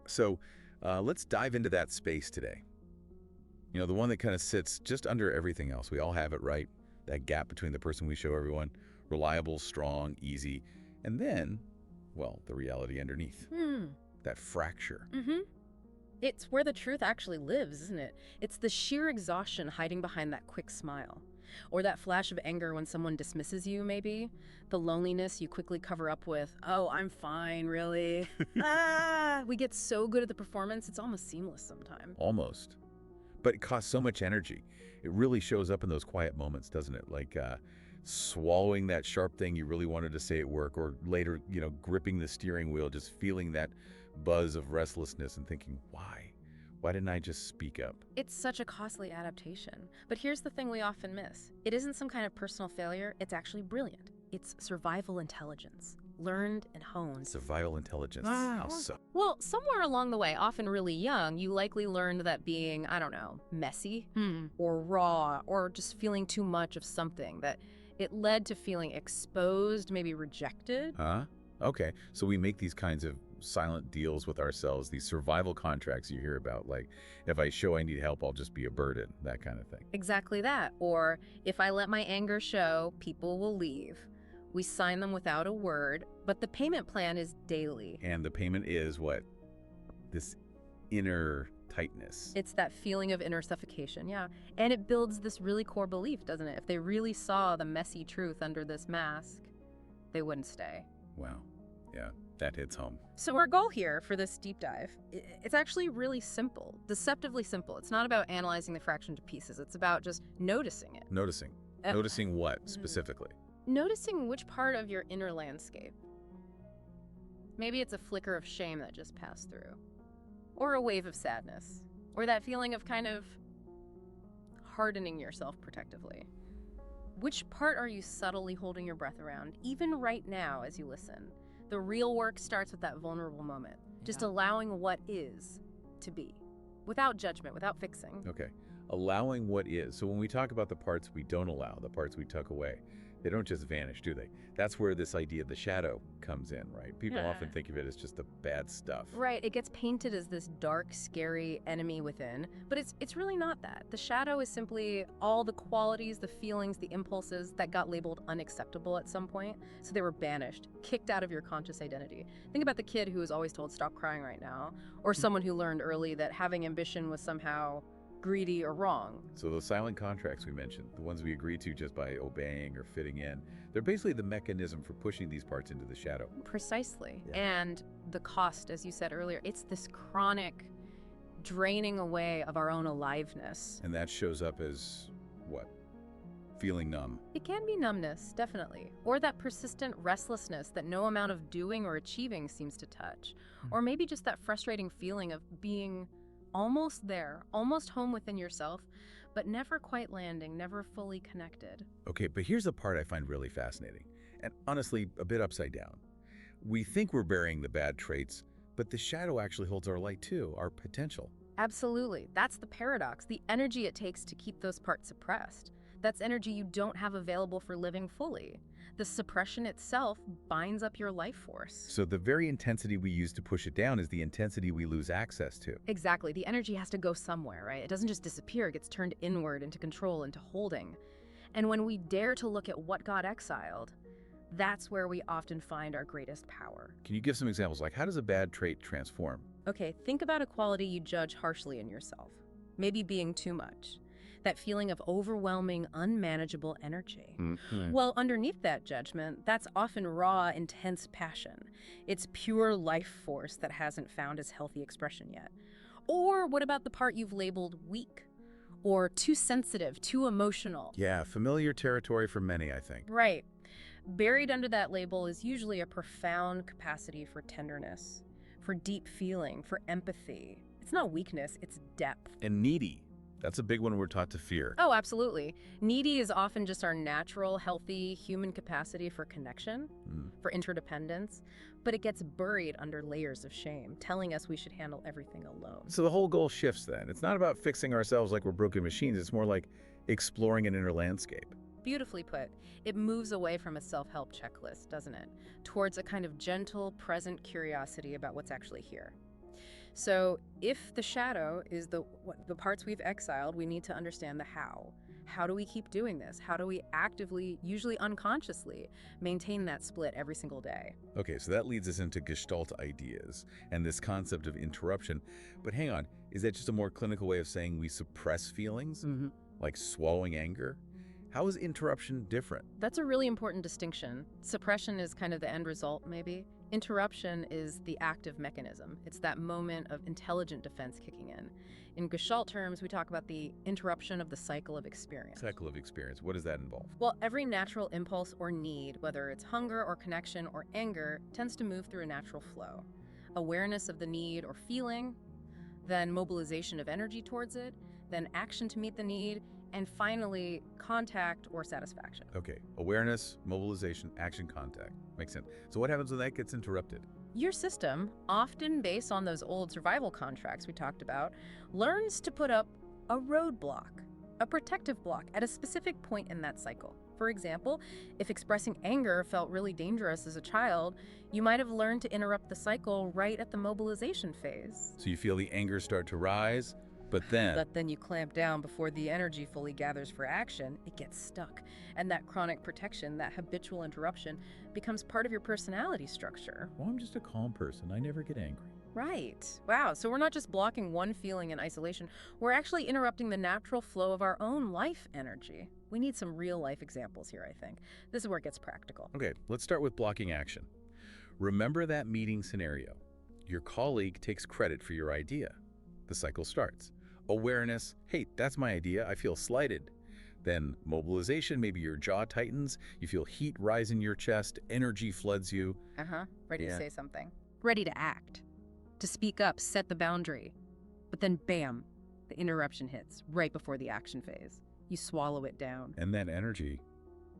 So let's dive into that space today. You know, the one that kind of sits just under everything else. We all have it, right? That gap between the person we show everyone, reliable, strong, easy, and then, well, the reality underneath. That fracture. It's where the truth actually lives, isn't it? It's the sheer exhaustion hiding behind that quick smile. Or that flash of anger when someone dismisses you, maybe. The loneliness you quickly cover up with, oh, I'm fine, really. We get so good at the performance, it's almost seamless sometimes. Almost. But it costs so much energy. It really shows up in those quiet moments, doesn't it? Like swallowing that sharp thing you really wanted to say at work, or later, gripping the steering wheel, just feeling that buzz of restlessness and thinking, why? Why didn't I just speak up? It's such a costly adaptation. But here's the thing we often miss. It isn't some kind of personal failure, it's actually brilliant. It's survival intelligence, learned and honed. Survival intelligence. Wow. Well, somewhere along the way, often really young, you likely learned that being, I don't know, messy or raw or just feeling too much of something, that it led to feeling exposed, maybe rejected. Okay, so we make these kinds of silent deals with ourselves, these survival contracts you hear about, like, if I show I need help, I'll just be a burden, that kind of thing. Exactly that. Or, if I let my anger show, people will leave. We sign them without a word, but the payment plan is daily. And the payment is what? This inner tightness. It's that feeling of inner suffocation, yeah. And it builds this really core belief, doesn't it? If they really saw the messy truth under this mask, they wouldn't stay. Wow. Yeah, that hits home. So our goal here for this deep dive, it's actually really simple, deceptively simple. It's not about analyzing the fraction to pieces. It's about just noticing it. Noticing. Noticing what, specifically? Noticing which part of your inner landscape. Maybe it's a flicker of shame that just passed through. Or a wave of sadness. Or that feeling of kind of hardening yourself protectively. Which part are you subtly holding your breath around, even right now as you listen? The real work starts with that vulnerable moment. Just allowing what is to be. Without judgment, without fixing. Okay. Allowing what is. So when we talk about the parts we don't allow, the parts we tuck away, they don't just vanish, do they? That's where this idea of the shadow comes in, right? People often think of it as just the bad stuff. Right, it gets painted as this dark, scary enemy within, but it's really not that. The shadow is simply all the qualities, the feelings, the impulses that got labeled unacceptable at some point, so they were banished, kicked out of your conscious identity. Think about the kid who was always told, stop crying right now, or someone who learned early that having ambition was somehow greedy or wrong. So those silent contracts we mentioned, the ones we agree to just by obeying or fitting in, they're basically the mechanism for pushing these parts into the shadow. Precisely. And the cost, as you said earlier, it's this chronic draining away of our own aliveness. And that shows up as what? Feeling numb. It can be numbness, definitely. Or that persistent restlessness that no amount of doing or achieving seems to touch. Or maybe just that frustrating feeling of being almost there, almost home within yourself, but never quite landing, never fully connected. Okay, but here's the part I find really fascinating, and honestly, a bit upside down. We think we're burying the bad traits, but the shadow actually holds our light too, our potential. Absolutely. That's the paradox, the energy it takes to keep those parts suppressed. That's energy you don't have available for living fully. The suppression itself binds up your life force. So the very intensity we use to push it down is the intensity we lose access to. Exactly. The energy has to go somewhere, right? It doesn't just disappear. It gets turned inward, into control, into holding. And when we dare to look at what got exiled, that's where we often find our greatest power. Can you give some examples? Like, how does a bad trait transform? Okay, think about a quality you judge harshly in yourself. Maybe being too much. That feeling of overwhelming, unmanageable energy. Well, underneath that judgment, that's often raw, intense passion. It's pure life force that hasn't found its healthy expression yet. Or what about the part you've labeled weak? Or too sensitive, too emotional? Yeah, familiar territory for many, I think. Right. Buried under that label is usually a profound capacity for tenderness, for deep feeling, for empathy. It's not weakness, it's depth. And needy. That's a big one we're taught to fear. Oh, absolutely. Needy is often just our natural, healthy human capacity for connection, for interdependence, but it gets buried under layers of shame, telling us we should handle everything alone. So the whole goal shifts then. It's not about fixing ourselves like we're broken machines. It's more like exploring an inner landscape. Beautifully put. It moves away from a self-help checklist, doesn't it? Towards a kind of gentle, present curiosity about what's actually here. So if the shadow is the parts we've exiled, we need to understand the how. How do we keep doing this? How do we actively, usually unconsciously, maintain that split every single day? Okay, so that leads us into Gestalt ideas and this concept of interruption. But hang on, is that just a more clinical way of saying we suppress feelings, like swallowing anger? How is interruption different? That's a really important distinction. Suppression is kind of the end result, maybe. Interruption is the active mechanism. It's that moment of intelligent defense kicking in. In Gestalt terms, we talk about the interruption of the cycle of experience. Cycle of experience, what does that involve? Well, every natural impulse or need, whether it's hunger or connection or anger, tends to move through a natural flow. Awareness of the need or feeling, then mobilization of energy towards it, then action to meet the need, and finally, contact or satisfaction. Okay, awareness, mobilization, action, contact. Makes sense. So what happens when that gets interrupted? Your system, often based on those old survival contracts we talked about, learns to put up a roadblock, a protective block at a specific point in that cycle. For example, if expressing anger felt really dangerous as a child, you might have learned to interrupt the cycle right at the mobilization phase. So you feel the anger start to rise, but then You clamp down before the energy fully gathers for action, it gets stuck. And that chronic protection, that habitual interruption, becomes part of your personality structure. well, I'm just a calm person. I never get angry. Right. Wow. So we're not just blocking one feeling in isolation, we're actually interrupting the natural flow of our own life energy. We need some real life examples here, I think. This is where it gets practical. Okay, let's start with blocking action. Remember that meeting scenario. Your colleague takes credit for your idea. The cycle starts. Awareness, hey, that's my idea, I feel slighted. Then mobilization, maybe your jaw tightens, you feel heat rise in your chest, energy floods you. Ready Yeah. to say something. Ready to act. To speak up, set the boundary. But then bam, the interruption hits right before the action phase. You swallow it down. And that energy,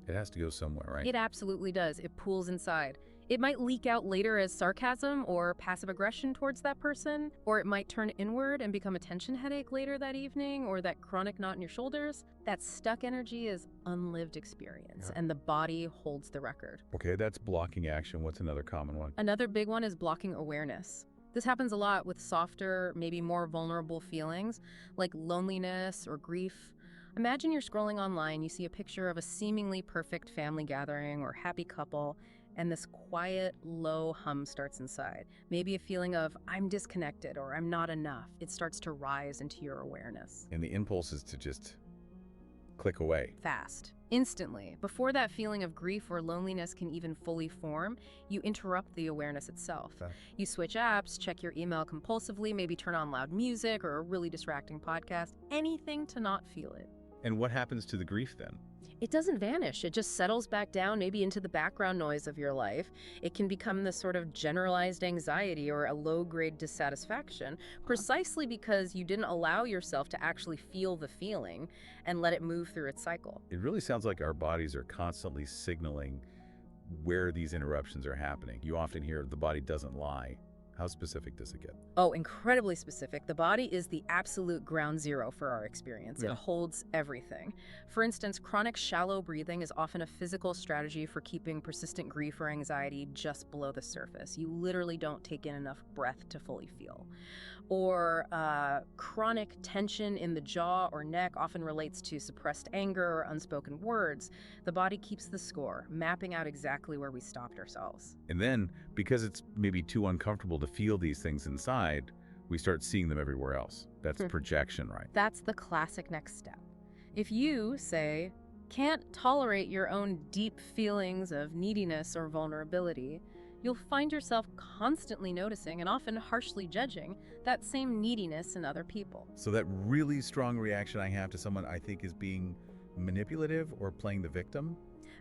it has to go somewhere, right? It absolutely does. It pools inside. It might leak out later as sarcasm or passive aggression towards that person, or it might turn inward and become a tension headache later that evening, or that chronic knot in your shoulders. That stuck energy is unlived experience, and the body holds the record. Okay, that's blocking action. What's another common one? Another big one is blocking awareness. This happens a lot with softer, maybe more vulnerable feelings, like loneliness or grief. Imagine you're scrolling online, you see a picture of a seemingly perfect family gathering or happy couple, and this quiet, low hum starts inside. Maybe a feeling of, I'm disconnected or I'm not enough. It starts to rise into your awareness. And the impulse is to just click away. Fast. Instantly. Before that feeling of grief or loneliness can even fully form, you interrupt the awareness itself. Okay. You switch apps, check your email compulsively, maybe turn on loud music or a really distracting podcast, anything to not feel it. And what happens to the grief then? It doesn't vanish. It just settles back down, maybe into the background noise of your life. It can become this sort of generalized anxiety or a low-grade dissatisfaction, precisely because you didn't allow yourself to actually feel the feeling and let it move through its cycle. It really sounds like our bodies are constantly signaling where these interruptions are happening. You often hear the body doesn't lie. How specific does it get? Oh, incredibly specific. The body is the absolute ground zero for our experience. It holds everything. For instance, chronic shallow breathing is often a physical strategy for keeping persistent grief or anxiety just below the surface. You literally don't take in enough breath to fully feel. Or chronic tension in the jaw or neck often relates to suppressed anger or unspoken words. The body keeps the score, mapping out exactly where we stopped ourselves. And then, because it's maybe too uncomfortable to feel these things inside, we start seeing them everywhere else. That's projection, right? That's the classic next step. If you, say, can't tolerate your own deep feelings of neediness or vulnerability, you'll find yourself constantly noticing and often harshly judging that same neediness in other people. So that really strong reaction I have to someone I think is being manipulative or playing the victim?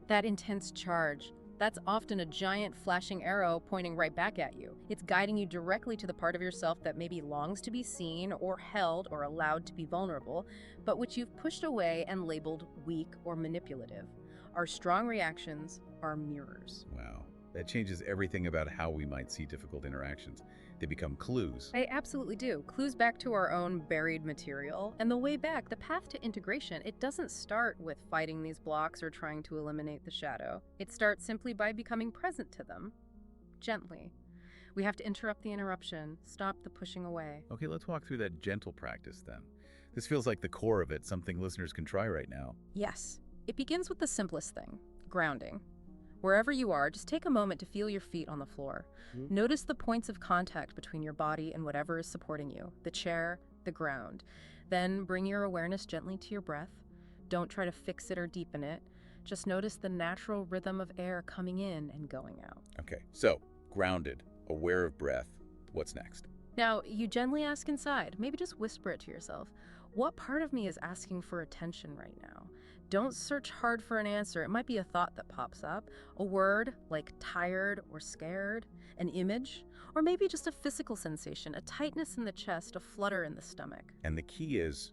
That intense charge, that's often a giant flashing arrow pointing right back at you. It's guiding you directly to the part of yourself that maybe longs to be seen or held or allowed to be vulnerable, but which you've pushed away and labeled weak or manipulative. Our strong reactions are mirrors. Wow. That changes everything about how we might see difficult interactions. They become clues. They absolutely do. Clues back to our own buried material. And the way back, the path to integration, it doesn't start with fighting these blocks or trying to eliminate the shadow. It starts simply by becoming present to them, gently. We have to interrupt the interruption, stop the pushing away. Okay, let's walk through that gentle practice then. This feels like the core of it, something listeners can try right now. Yes, it begins with the simplest thing, grounding. Wherever you are, just take a moment to feel your feet on the floor. Notice the points of contact between your body and whatever is supporting you, the chair, the ground. Then bring your awareness gently to your breath. Don't try to fix it or deepen it. Just notice the natural rhythm of air coming in and going out. Okay, so grounded, aware of breath. What's next? Now, you gently ask inside, maybe just whisper it to yourself. What part of me is asking for attention right now? Don't search hard for an answer. It might be a thought that pops up, a word like tired or scared, an image, or maybe just a physical sensation, a tightness in the chest, a flutter in the stomach. And the key is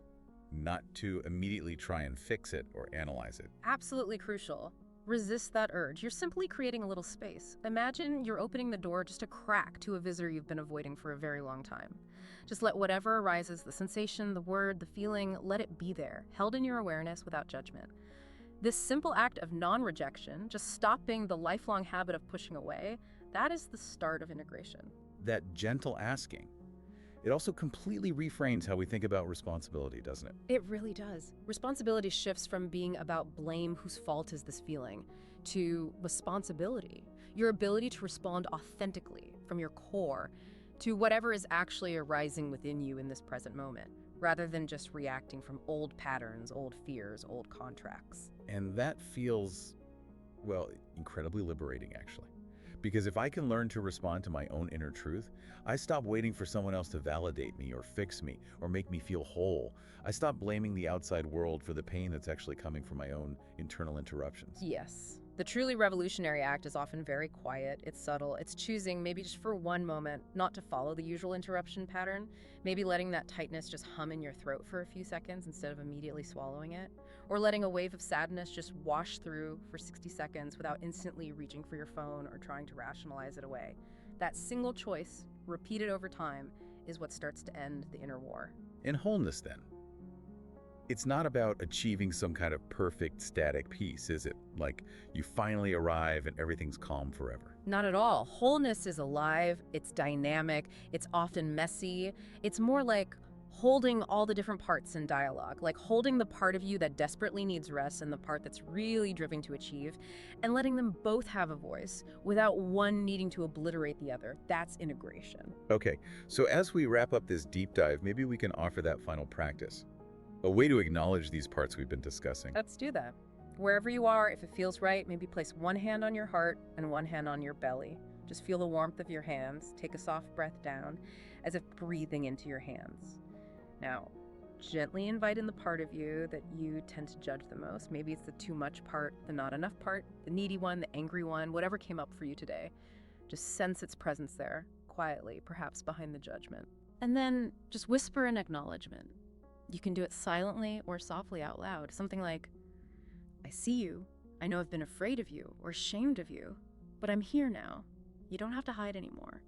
not to immediately try and fix it or analyze it. Absolutely crucial. Resist that urge. You're simply creating a little space. Imagine you're opening the door just a crack to a visitor you've been avoiding for a very long time. Just let whatever arises, the sensation, the word, the feeling, let it be there, held in your awareness without judgment. This simple act of non-rejection, just stopping the lifelong habit of pushing away, that is the start of integration. That gentle asking, it also completely reframes how we think about responsibility, doesn't it? It really does. Responsibility shifts from being about blame, whose fault is this feeling, to responsibility, your ability to respond authentically from your core to whatever is actually arising within you in this present moment, rather than just reacting from old patterns, old fears, old contracts. And that feels, well, incredibly liberating, actually. Because if I can learn to respond to my own inner truth, I stop waiting for someone else to validate me or fix me or make me feel whole. I stop blaming the outside world for the pain that's actually coming from my own internal interruptions. Yes. The truly revolutionary act is often very quiet, it's subtle, it's choosing, maybe just for one moment, not to follow the usual interruption pattern, maybe letting that tightness just hum in your throat for a few seconds instead of immediately swallowing it, or letting a wave of sadness just wash through for 60 seconds without instantly reaching for your phone or trying to rationalize it away. That single choice, repeated over time, is what starts to end the inner war. In wholeness, then, it's not about achieving some kind of perfect static peace, is it? Like you finally arrive and everything's calm forever. Not at all. Wholeness is alive, it's dynamic, it's often messy. It's more like holding all the different parts in dialogue, like holding the part of you that desperately needs rest and the part that's really driven to achieve, and letting them both have a voice without one needing to obliterate the other. That's integration. Okay, so as we wrap up this deep dive, maybe we can offer that final practice. A way to acknowledge these parts we've been discussing. Let's do that. Wherever you are, if it feels right, maybe place one hand on your heart and one hand on your belly. Just feel the warmth of your hands. Take a soft breath down, as if breathing into your hands. Now, gently invite in the part of you that you tend to judge the most. Maybe it's the too much part, the not enough part, the needy one, the angry one, whatever came up for you today. Just sense its presence there, quietly, perhaps behind the judgment. And then just whisper an acknowledgement. You can do it silently or softly out loud. Something like, I see you. I know I've been afraid of you or ashamed of you, but I'm here now. You don't have to hide anymore.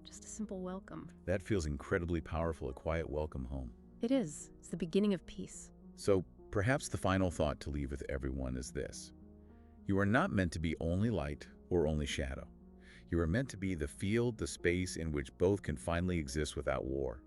Just a simple welcome. That feels incredibly powerful, a quiet welcome home. It is. It's the beginning of peace. So perhaps the final thought to leave with everyone is this. You are not meant to be only light or only shadow. You are meant to be the field, the space in which both can finally exist without war.